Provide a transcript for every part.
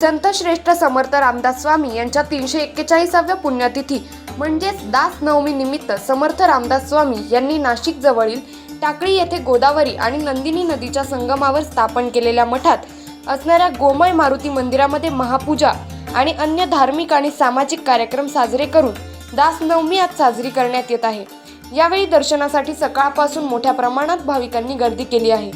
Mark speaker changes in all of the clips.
Speaker 1: संत श्रेष्ठ समर्थ रामदास स्वामी यांच्या 341व्या पुण्यतिथी म्हणजेच दास नवमी निमित्त समर्थ रामदास स्वामी यांनी नाशिक जवळील टाकळी येथे गोदावरी आणि नंदिनी नदीच्या संगमावर स्थापन केलेल्या मठात असणाऱ्या गोमय मारुती मंदिरामध्ये महापूजा आणि अन्य धार्मिक आणि सामाजिक कार्यक्रम साजरे करून दास नवमी आज साजरी करण्यात येत आहे। यावेळी दर्शनासाठी सकाळपासून मोठ्या प्रमाणात भाविकांनी गर्दी केली आहे।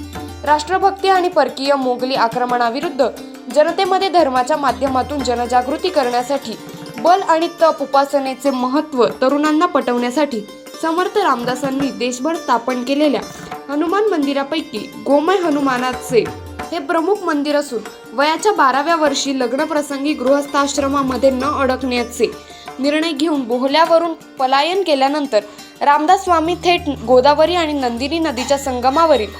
Speaker 1: राष्ट्रभक्ती आणि परकीय मोगली आक्रमणाविरुद्ध जनतेमध्ये धर्माच्या माध्यमातून जनजागृती करण्यासाठी बल आणि तप उपासनेचे महत्त्व तरुणांना पटवण्यासाठी समर्थ रामदासांनी देशभर स्थापन केलेल्या हनुमान मंदिरापैकी गोमय हनुमानाचे हे प्रमुख मंदिर असून वयाच्या 12व्या वर्षी लग्नप्रसंगी गृहस्थाश्रमामध्ये न अडकण्याचे निर्णय घेऊन बोहल्यावरून पलायन केल्यानंतर रामदास स्वामी थेट गोदावरी आणि नंदिनी नदीच्या संगमावरील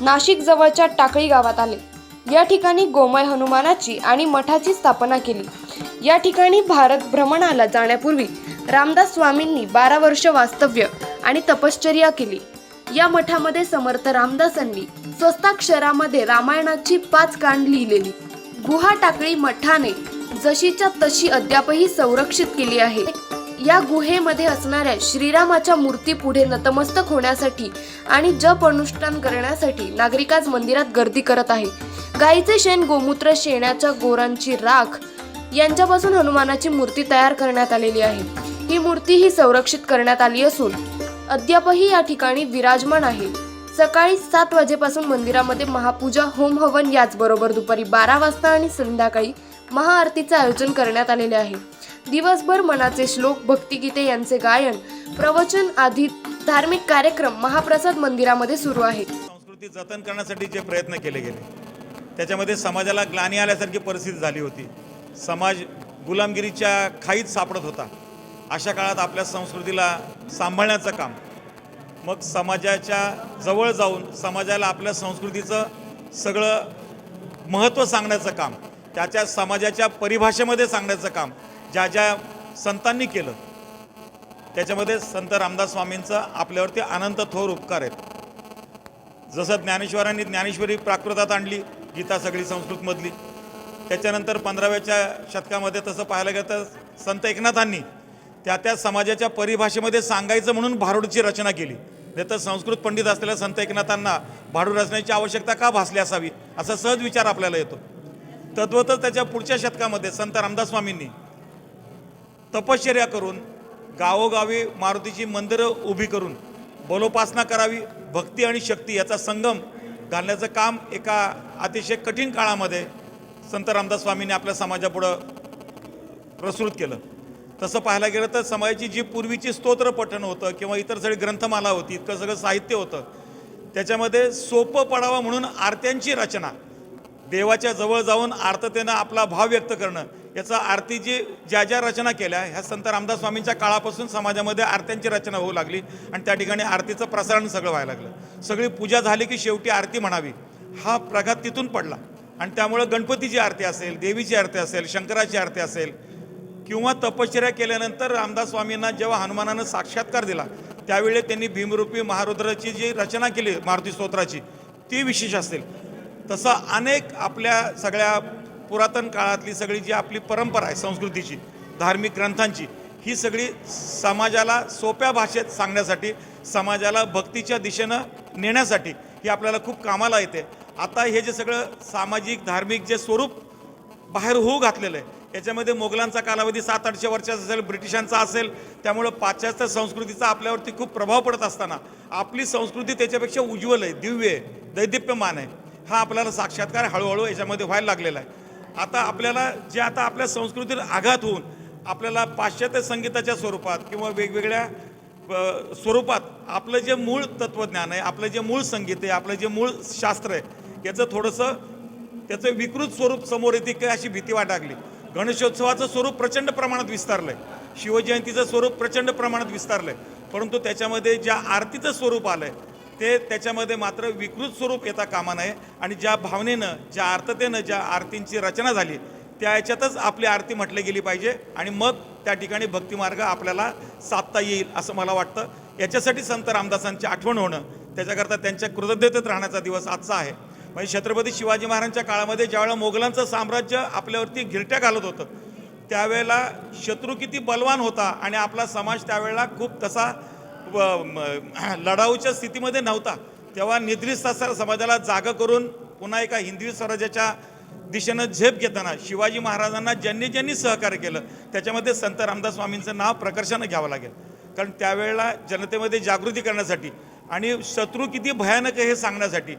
Speaker 1: नाशिक जवळच्या टाकळी गावात आले। या ठिकाणी गोमय हनुमानाची आणि मठाची स्थापना केली। या ठिकाणी भारत भ्रमणाला जाण्यापूर्वी रामदास स्वामींनी 12 वर्ष वास्तव्य आणि तपश्चर्या केली। या मठामध्ये समर्थ रामदासांनी स्वस्ताक्षरामध्ये रामायणाची 5 कांड लिहिलेली गुहा टाकळी मठाने जशीच्या तशी अद्यापही संरक्षित केली आहे। या गुहेमध्ये असणाऱ्या श्रीरामाच्या मूर्ती पुढे नतमस्तक होण्यासाठी आणि जप अनुष्ठान करण्यासाठी नागरिक आज मंदिरात गर्दी करत आहे। गाईचे शेण, गोमूत्र, शेणाच्या गोरांची राख यांच्यापासून हनुमानाची मूर्ती तयार करण्यात आलेली आहे। ही मूर्ती ही संरक्षित करण्यात आली असून अद्यापही या ठिकाणी विराजमान आहे। सकाळी 7 वाजेपासून मंदिरामध्ये महापूजा, होम हवन याचबरोबर दुपारी 12 वाजता आणि संध्याकाळी महाआरतीचे आयोजन करण्यात आलेले आहे। दिवसभर मनाचे श्लोक, भक्तिगीते यांचे गायन, प्रवचन आदी धार्मिक कार्यक्रम महाप्रसाद मंदिरामध्ये सुरू आहे।
Speaker 2: संस्कृती जतन करण्यासाठी जे प्रयत्न केले गेले त्याच्यामध्ये समाजाला ग्लानी आल्यासारखी परिस्थिती झाली होती। समाज गुलामगिरीच्या खाईत सापडत होता। अशा काळात आपल्या संस्कृतीला सांभाळण्याचं काम, मग समाजाच्या जवळ जाऊन समाजाला आपल्या संस्कृतीचं सगळं महत्त्व सांगण्याचं काम, त्याच्या समाजाच्या परिभाषेमध्ये सांगण्याचं काम ज्या संतांनी केलं त्याच्यामध्ये संत रामदास स्वामींचा आपल्यावरती अनंत थोर उपकार आहेत। जसं ज्ञानेश्वरांनी ज्ञानेश्वरी प्राकृतात आणली, गीता सगळी संस्कृतमधली, त्याच्यानंतर 15व्या शतकामध्ये तसं पाहायला गेलं तर संत एकनाथांनी त्या समाजाच्या परिभाषेमध्ये सांगायचं म्हणून भारुडची रचना केली। नाही तर संस्कृत पंडित असलेल्या संत एकनाथांना भारुड रचण्याची आवश्यकता का भासली असावी असा सहज विचार आपल्याला येतो। तद्वतच त्याच्या पुढच्या शतकामध्ये संत रामदास स्वामींनी तपश्चर्या करून गावोगावी मारुतीची मंदिरं उभी करून बलोपासना करावी, भक्ती आणि शक्ती याचा संगम घालण्याचं काम एका अतिशय कठीण काळामध्ये संत रामदास स्वामींनी आपल्या समाजापुढं प्रस्तुत केलं। तसं पाहायला गेलं तर समाजाची जी पूर्वीची स्तोत्र पठण होतं किंवा इतर सगळी ग्रंथमाला होती, इतकं सगळं साहित्य होतं, त्याच्यामध्ये सोपं पडावं म्हणून आरत्यांची रचना, देवाच्या जवळ जाऊन आर्ततेनं आपला भाव व्यक्त करणं, याचा आरतीची ज्या रचना केल्या ह्या संत रामदास स्वामींच्या काळापासून समाजामध्ये आरत्यांची रचना होऊ लागली आणि त्या ठिकाणी आरतीचं प्रसारण सगळं व्हायला लागलं। सगळी पूजा झाली की शेवटी आरती म्हणावी हा प्रघात तिथून पडला आणि त्यामुळं गणपतीची आरती असेल, देवीची आरती असेल, शंकराची आरती असेल किंवा तपश्चर्या केल्यानंतर रामदास स्वामींना जेव्हा हनुमानानं साक्षात्कार दिला त्यावेळी त्यांनी भीमरूपी महारुद्राची जी रचना केली मारुती स्तोत्राची ती विशेष असेल। तसं अनेक आपल्या सगळ्या पुरातन काळातली सगळी जी आपली परंपरा आहे संस्कृतीची, धार्मिक ग्रंथांची, ही सगळी समाजाला सोप्या भाषेत सांगण्यासाठी, समाजाला भक्तीच्या दिशेनं नेण्यासाठी ही आपल्याला खूप कामाला येते। आता हे जे सगळं सामाजिक धार्मिक जे स्वरूप बाहेर होऊ घातलेलं आहे याच्यामध्ये मोगलांचा कालावधी 700-800 वर्षाचा असेल, ब्रिटिशांचा असेल, त्यामुळं पाश्चात्य संस्कृतीचा आपल्यावरती खूप प्रभाव पडत असताना आपली संस्कृती त्याच्यापेक्षा उज्ज्वल आहे, दिव्य आहे, दैदिप्यमान आहे। हा आपल्याला साक्षात्कार हळूहळू याच्यामध्ये व्हायला लागलेला आहे। आता आपल्याला जे आता आपल्या संस्कृतीवर आघात होऊन आपल्याला पाश्चात्य संगीताच्या स्वरूपात किंवा वेगवेगळ्या स्वरूपात आपलं जे मूळ तत्त्वज्ञान आहे, आपलं जे मूळ संगीत आहे, आपलं जे मूळ शास्त्र आहे याचं थोडंसं त्याचं विकृत स्वरूप समोर येते काय अशी भीती वाटागली। गणेशोत्सवाचं स्वरूप प्रचंड प्रमाणात विस्तारलं आहे, शिवजयंतीचं स्वरूप प्रचंड प्रमाणात विस्तारलं आहे, परंतु त्याच्यामध्ये ज्या आरतीचं स्वरूप आलं आहे ते त्याच्यामध्ये मात्र विकृत स्वरूप येता कामा नये आणि ज्या भावनेनं, ज्या आर्ततेनं ज्या आरतींची रचना झाली त्या याच्यातच आपली आरती म्हटली गेली पाहिजे आणि मग त्या ठिकाणी भक्तिमार्ग आपल्याला साधता येईल असं मला वाटतं। याच्यासाठी संत रामदासांची आठवण होणं, त्याच्याकरता त्यांच्या कृतज्ञतेत राहण्याचा दिवस आजचा आहे। म्हणजे छत्रपती शिवाजी महाराजांच्या काळामध्ये ज्यावेळेला मोगलांचं साम्राज्य आपल्यावरती गिरट्या घालत होतं त्यावेळेला शत्रू किती बलवान होता आणि आपला समाज त्यावेळेला खूप तसा लढाऊच्या स्थितीमध्ये नव्हता, तेव्हा निद्रिस्त असणाऱ्या समाजाला जागं करून पुन्हा एका हिंदवी स्वराज्याच्या दिशेनं झेप घेताना शिवाजी महाराजांना ज्यांनी ज्यांनी सहकार्य केलं त्याच्यामध्ये संत रामदास स्वामींचं नाव प्रकर्षानं घ्यावं लागेल. कारण त्यावेळेला जनतेमध्ये जागृती करण्यासाठी आणि शत्रू किती भयानक आहे हे सांगण्यासाठी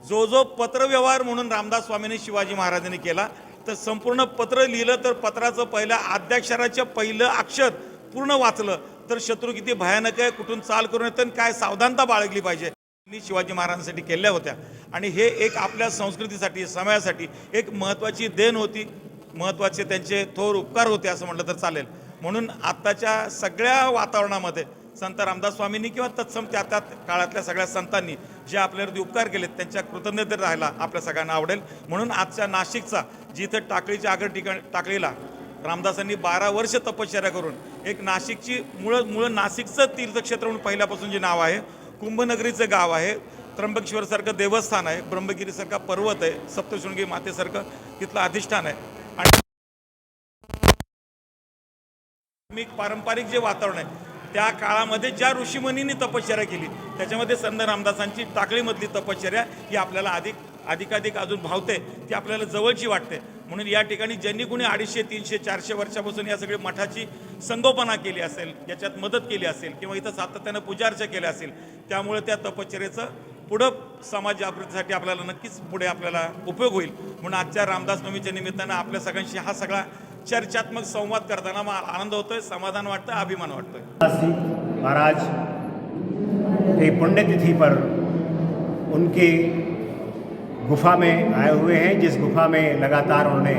Speaker 2: जो जो पत्रव्यवहार म्हणून रामदास स्वामींनी शिवाजी महाराजांनी केला, तर संपूर्ण पत्र लिहिलं तर पत्राचं पहिल्या आद्याक्षराचं पहिलं अक्षर पूर्ण वाचलं तर शत्रू किती भयानक आहे, कुठून चाल करून येतं आणि काय सावधानता बाळगली पाहिजे शिवाजी महाराजांसाठी केल्या होत्या. आणि हे एक आपल्या संस्कृतीसाठी समाजासाठी एक महत्त्वाची देण होती, महत्त्वाचे त्यांचे थोर उपकार होते असं म्हटलं तर चालेल. म्हणून आत्ताच्या सगळ्या वातावरणामध्ये संत रामदास स्वामींनी किंवा तत्सम त्या काळातल्या सगळ्या संतांनी जे आपल्यावरती उपकार केलेत त्यांच्या कृतज्ञतेत राहायला आपल्या सगळ्यांना आवडेल. म्हणून आजच्या नाशिकचा जिथं टाकळीच्या आगर टाकळीला रामदासांनी 12 वर्ष तपश्चर्या करून एक नाशिकची मुळं नाशिकचं तीर्थक्षेत्र म्हणून पहिल्यापासून जे नाव आहे, कुंभनगरीचं गाव आहे, त्र्यंबकेश्वरसारखं देवस्थान आहे, ब्रह्मगिरीसारखा पर्वत आहे, सप्तशृंगी मातेसारखं तिथलं अधिष्ठान आहे आणि पारंपरिक जे वातावरण आहे त्या काळामध्ये ज्या ऋषीमुनींनी तपश्चर्या केली त्याच्यामध्ये संत रामदासांची टाकळीमधली तपश्चर्या ही आपल्याला अधिकाधिक अजून भावते, ती आपल्याला जवळची वाटते. म्हणून या ठिकाणी ज्यांनी कुणी 250, 300, 400 वर्षापासून या सगळी मठाची संगोपना केली असेल, याच्यात मदत केली असेल किंवा इथं सातत्यानं पूजार्चा केल्या असेल, त्यामुळे त्या तपश्चर्याचं पुढं समाज जागृतीसाठी आपल्याला नक्कीच पुढे आपल्याला उपयोग होईल. म्हणून आजच्या रामदास नवमीच्या निमित्तानं आपल्या सगळ्यांशी हा सगळा चर्चात्मक संवाद करताना मला आनंद होतोय, समाधान वाटतं, अभिमान वाटतोय.
Speaker 3: महाराज की पुण्यतिथि पर उनके गुफा में आए हुए हैं, जिस गुफा में लगातार उन्होंने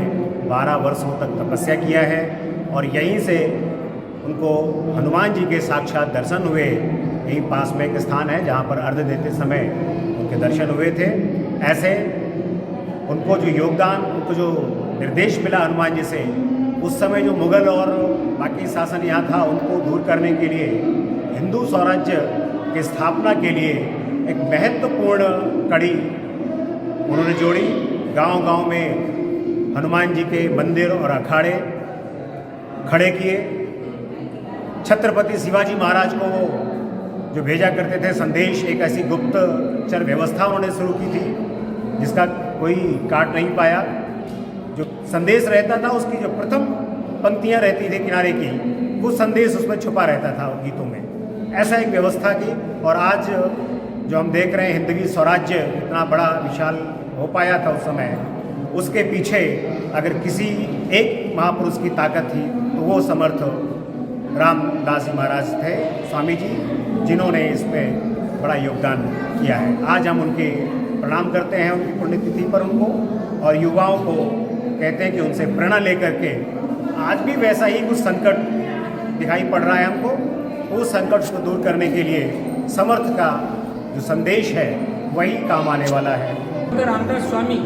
Speaker 3: 12 वर्षों तक तपस्या किया है और यहीं से उनको हनुमान जी के साक्षात दर्शन हुए. यहीं पास में एक स्थान है जहाँ पर अर्घ्य देते समय उनके दर्शन हुए थे. ऐसे उनको जो योगदान, उनको जो निर्देश मिला हनुमान जी से, उस समय जो मुग़ल और बाकी शासन यहाँ था उनको दूर करने के लिए हिंदू स्वराज्य की स्थापना के लिए एक महत्वपूर्ण कड़ी उन्होंने जोड़ी. गांव-गांव में हनुमान जी के मंदिर और अखाड़े खड़े किए. छत्रपति शिवाजी महाराज को जो भेजा करते थे संदेश, एक ऐसी गुप्तचर व्यवस्था उन्होंने शुरू की थी जिसका कोई काट नहीं पाया. जो संदेश रहता था उसकी जो प्रथम पंक्तियां रहती थी किनारे की, वो संदेश उसमें छुपा रहता था गीतों में. ऐसा एक व्यवस्था की और आज जो हम देख रहे हैं हिंदवी स्वराज्य इतना बड़ा विशाल हो पाया था उस समय, उसके पीछे अगर किसी एक महापुरुष की ताकत थी तो वो समर्थ रामदास जी महाराज थे, स्वामी जी, जिन्होंने इसमें बड़ा योगदान किया है. आज हम उनके प्रणाम करते हैं उनकी पुण्यतिथि पर उनको, और युवाओं को कहते हैं कि उनसे प्रेरणा लेकर के आज भी वैसा ही कुछ संकट दिखाई पड़ रहा है हमको, उस संकट को दूर करने के लिए समर्थ का जो संदेश है वही काम आने वाला है.
Speaker 4: रामदास स्वामी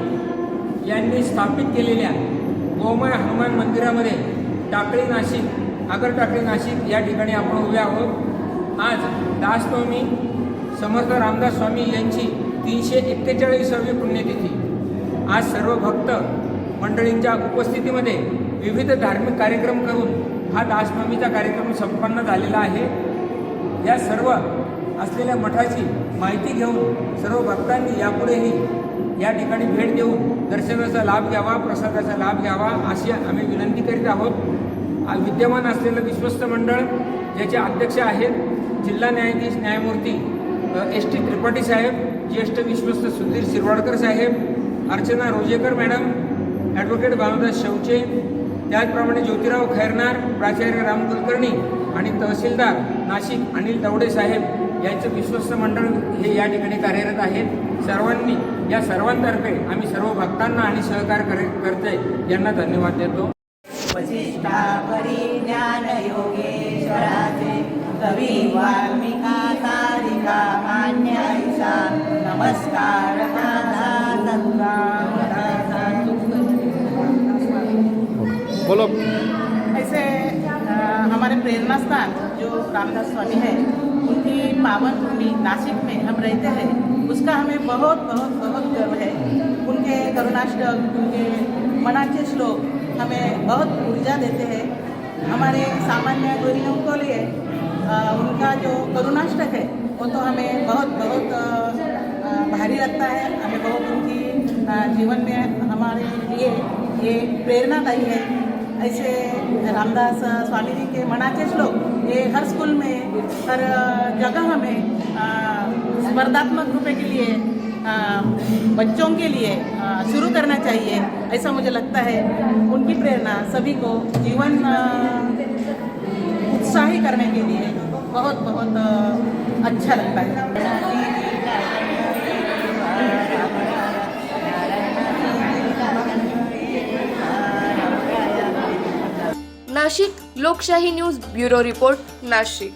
Speaker 4: यांनी स्थापित केलेल्या गोमय हनुमान मंदिरामध्ये टाकळी नाशिक, आगर टाकळी नाशिक या ठिकाणी आपण उभे आहोत. आज दासनवमी समर्थ रामदास स्वामी यांची 341वी पुण्यतिथी. आज सर्व भक्त मंडळींच्या उपस्थितीमध्ये विविध धार्मिक कार्यक्रम करून हा दासनवमीचा कार्यक्रम संपन्न झालेला आहे. या सर्व असलेल्या मठाची माहिती घेऊन सर्व भक्तांनी यापुढेही या ठिकाणी भेट देऊन दर्शनाचा लाभ घ्यावा, प्रसादाचा लाभ घ्यावा अशी आम्ही विनंती करीत आहोत. विद्यमान असलेलं विश्वस्त मंडळ ज्याचे अध्यक्ष आहेत जिल्हा न्यायाधीश न्यायमूर्ती S.T. त्रिपाठी साहेब, ज्येष्ठ विश्वस्त सुधीर शिरवाडकर साहेब, अर्चना रोजेकर मॅडम, ॲडव्होकेट भानुदास शौचे, त्याचप्रमाणे ज्योतिराव खैरनार, प्राचार्य राम कुलकर्णी आणि तहसीलदार नाशिक अनिल दवडे साहेब यांचं विश्वस्त मंडळ हे या ठिकाणी कार्यरत आहेत. सर्वांनी या सर्वांतर्फे आम्ही सर्व भक्तांना आणि सहकार्यकर्ते यांना धन्यवाद देतो.
Speaker 5: वसिष्ठा परिज्ञान योगेश्वराचे कवी वाल्मिका सारिका मान्य ईशा नमस्कार
Speaker 3: बोलो.
Speaker 5: ऐसे हमारे प्रेरणा स्थान जो रामदास स्वामी है उनकी पावन भूमि नासिक में हम रहते हैं, उसका हमें बहुत बहुत बहुत गर्व है। उनके करुणाष्टक, उनके मनाचे श्लोक हमें बहुत ऊर्जा देते हैं। हमारे सामान्य गृहियों के लिए उनका जो करुणाष्टक है वो तो हमें बहुत बहुत भारी लगता है। हमें बहुत उनकी जीवन में हमारे लिए ये प्रेरणादायी है। ऐसे रामदास स्वामी जी के मनाचे श्लोक ये हर स्कूल में, हर जगह हमें स्पर्धात्मक रूप के लिए बच्चों के लिए शुरू करना चाहिए, ऐसा मुझे लगता है। उनकी प्रेरणा सभी को जीवन उत्साही करने के लिए बहुत बहुत अच्छा लगता है।
Speaker 1: नाशिक लोकशाही न्यूज ब्युरो रिपोर्ट नाशिक।